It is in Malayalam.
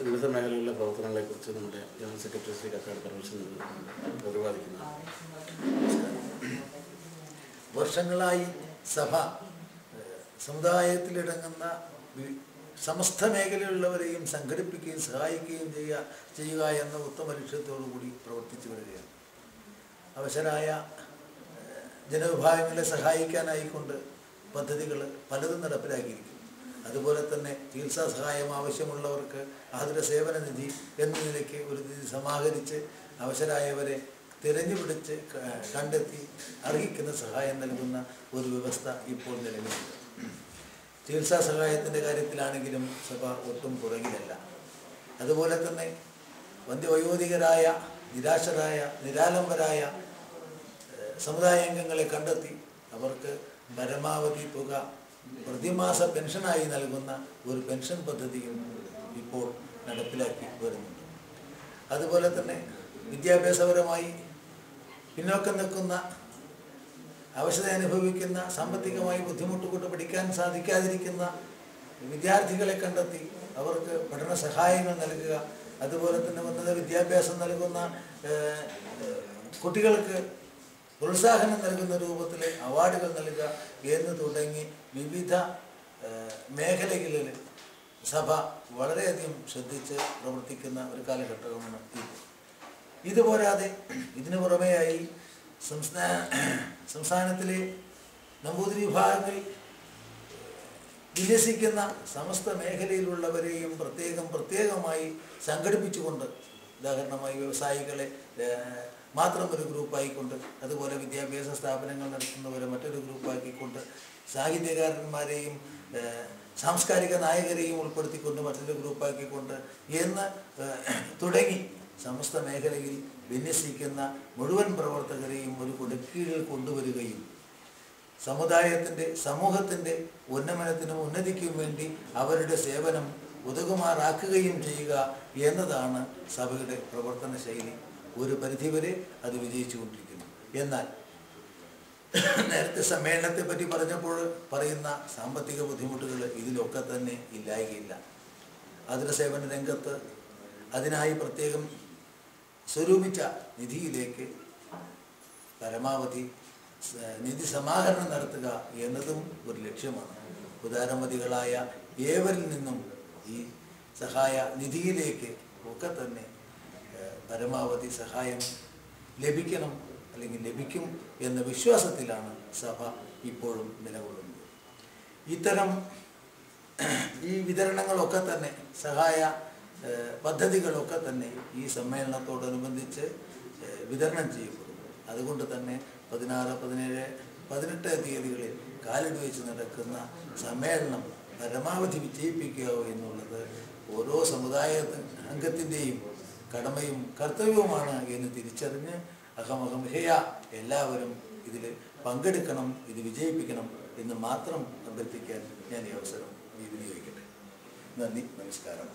വിവിധ മേഖലകളിലെ പ്രവർത്തനങ്ങളെക്കുറിച്ച് നമ്മുടെ ജനറൽ സെക്രട്ടറി ശ്രീ കക്കാട് പരമേശ്വരൻ പ്രതിപാദിക്കുന്നു. വർഷങ്ങളായി സഭ സമുദായത്തിലിടങ്ങുന്ന സമസ്ത മേഖലയിലുള്ളവരെയും സംഘടിപ്പിക്കുകയും സഹായിക്കുകയും ചെയ്യുക എന്ന ഉത്തമ ലക്ഷ്യത്തോടുകൂടി പ്രവർത്തിച്ചു വരികയാണ്. അവശരായ ജനവിഭാഗങ്ങളെ സഹായിക്കാനായിക്കൊണ്ട് പദ്ധതികൾ പലതും നടപ്പിലാക്കിയിരിക്കുന്നു. അതുപോലെ തന്നെ ചികിത്സാ സഹായം ആവശ്യമുള്ളവർക്ക് ആതുര സേവന നിധി എന്ന നിലയ്ക്ക് ഒരു നിധി സമാഹരിച്ച് അവശരായവരെ തിരഞ്ഞുപിടിച്ച് കണ്ടെത്തി അർഹിക്കുന്ന സഹായം നൽകുന്ന ഒരു വ്യവസ്ഥ ഇപ്പോൾ നിലവിലുണ്ട്. ചികിത്സാ സഹായത്തിൻ്റെ കാര്യത്തിലാണെങ്കിലും സഭ ഒട്ടും പുറകിലല്ല. അതുപോലെ തന്നെ വയോധികരായ നിരാശരായ നിരാലംബരായ സമുദായാംഗങ്ങളെ കണ്ടെത്തി അവർക്ക് പരമാവധി തുക പ്രതിമാസ പെൻഷനായി നൽകുന്ന ഒരു പെൻഷൻ പദ്ധതിയും ഇപ്പോൾ നടപ്പിലാക്കി വരുന്നുണ്ട്. അതുപോലെ തന്നെ വിദ്യാഭ്യാസപരമായി പിന്നോക്കം നിൽക്കുന്ന അവശത അനുഭവിക്കുന്ന സാമ്പത്തികമായി ബുദ്ധിമുട്ടുകൊണ്ട് പഠിക്കാൻ സാധിക്കാതിരിക്കുന്ന വിദ്യാർത്ഥികളെ കണ്ടെത്തി അവർക്ക് പഠന സഹായങ്ങൾ നൽകുക, അതുപോലെ തന്നെ ഉന്നത വിദ്യാഭ്യാസം നൽകുന്ന കുട്ടികൾക്ക് പ്രോത്സാഹനം നൽകുന്ന രൂപത്തിൽ അവാർഡുകൾ നൽകുക എന്ന് തുടങ്ങി വിവിധ മേഖലകളിൽ സഭ വളരെയധികം ശ്രദ്ധിച്ച് പ്രവർത്തിക്കുന്ന ഒരു കാലഘട്ടമാണ് ഇത്. ഇതുപോരാതെ ഇതിനു പുറമെയായി സംസ്ഥാനത്തിലെ നമ്പൂതിരി വിഭാഗങ്ങളിൽ വിന്യസിക്കുന്ന സമസ്ത മേഖലയിലുള്ളവരെയും പ്രത്യേകമായി സംഘടിപ്പിച്ചുകൊണ്ട്, ഉദാഹരണമായി വ്യവസായികളെ മാത്രം ഒരു ഗ്രൂപ്പായിക്കൊണ്ട്, അതുപോലെ വിദ്യാഭ്യാസ സ്ഥാപനങ്ങൾ നടത്തുന്നവരെ മറ്റൊരു ഗ്രൂപ്പാക്കിക്കൊണ്ട്, സാഹിത്യകാരന്മാരെയും സാംസ്കാരിക നായകരെയും ഉൾപ്പെടുത്തിക്കൊണ്ട് മറ്റൊരു ഗ്രൂപ്പാക്കിക്കൊണ്ട് എന്ന് തുടങ്ങി സമസ്ത മേഖലയിൽ വിന്യസിക്കുന്ന മുഴുവൻ പ്രവർത്തകരെയും ഒരു കുടക്കീഴിൽ കൊണ്ടുവരികയും സമൂഹത്തിൻ്റെ ഉന്നമനത്തിനും ഉന്നതിക്കും വേണ്ടി അവരുടെ സേവനം ഉതകുമാറാക്കുകയും ചെയ്യുക എന്നതാണ് സഭയുടെ പ്രവർത്തന ശൈലി. ഒരു പരിധിവരെ അത് വിജയിച്ചുകൊണ്ടിരിക്കുന്നു. എന്നാൽ നേരത്തെ സമ്മേളനത്തെ പറ്റി പറഞ്ഞപ്പോൾ പറയുന്ന സാമ്പത്തിക ബുദ്ധിമുട്ടുകൾ ഇതിലൊക്കെ തന്നെ ഇല്ലായ്കയില്ല. ആതുര സേവന രംഗത്ത് അതിനായി പ്രത്യേകം സ്വരൂപിച്ച നിധിയിലേക്ക് പരമാവധി നിധി സമാഹരണം നടത്തുക എന്നതും ഒരു ലക്ഷ്യമാണ്. ഉദാരമതികളായ ഏവരിൽ നിന്നും ഈ സഹായ നിധിയിലേക്ക് ഒക്കെ തന്നെ പരമാവധി സഹായം ലഭിക്കണം, അല്ലെങ്കിൽ ലഭിക്കും എന്ന വിശ്വാസത്തിലാണ് സഭ ഇപ്പോഴും നിലകൊള്ളുന്നത്. ഇത്തരം ഈ വിതരണങ്ങളൊക്കെ തന്നെ സഹായ പദ്ധതികളൊക്കെ തന്നെ ഈ സമ്മേളനത്തോടനുബന്ധിച്ച് വിതരണം ചെയ്യപ്പെടും. അതുകൊണ്ട് തന്നെ 16, 17, 18 തീയതികളിൽ കാലിട് വെച്ച് നടക്കുന്ന സമ്മേളനം പരമാവധി വിജയിപ്പിക്കുക എന്നുള്ളത് ഓരോ സമുദായ അംഗത്തിൻ്റെയും കടമയും കർത്തവ്യവുമാണ് എന്ന് തിരിച്ചറിഞ്ഞ് അഹമഹംഹയ എല്ലാവരും ഇതിൽ പങ്കെടുക്കണം, ഇത് വിജയിപ്പിക്കണം എന്ന് മാത്രം അഭ്യർത്ഥിക്കാൻ ഞാൻ ഈ അവസരം വിനിയോഗിക്കട്ടെ. നന്ദി, നമസ്കാരം.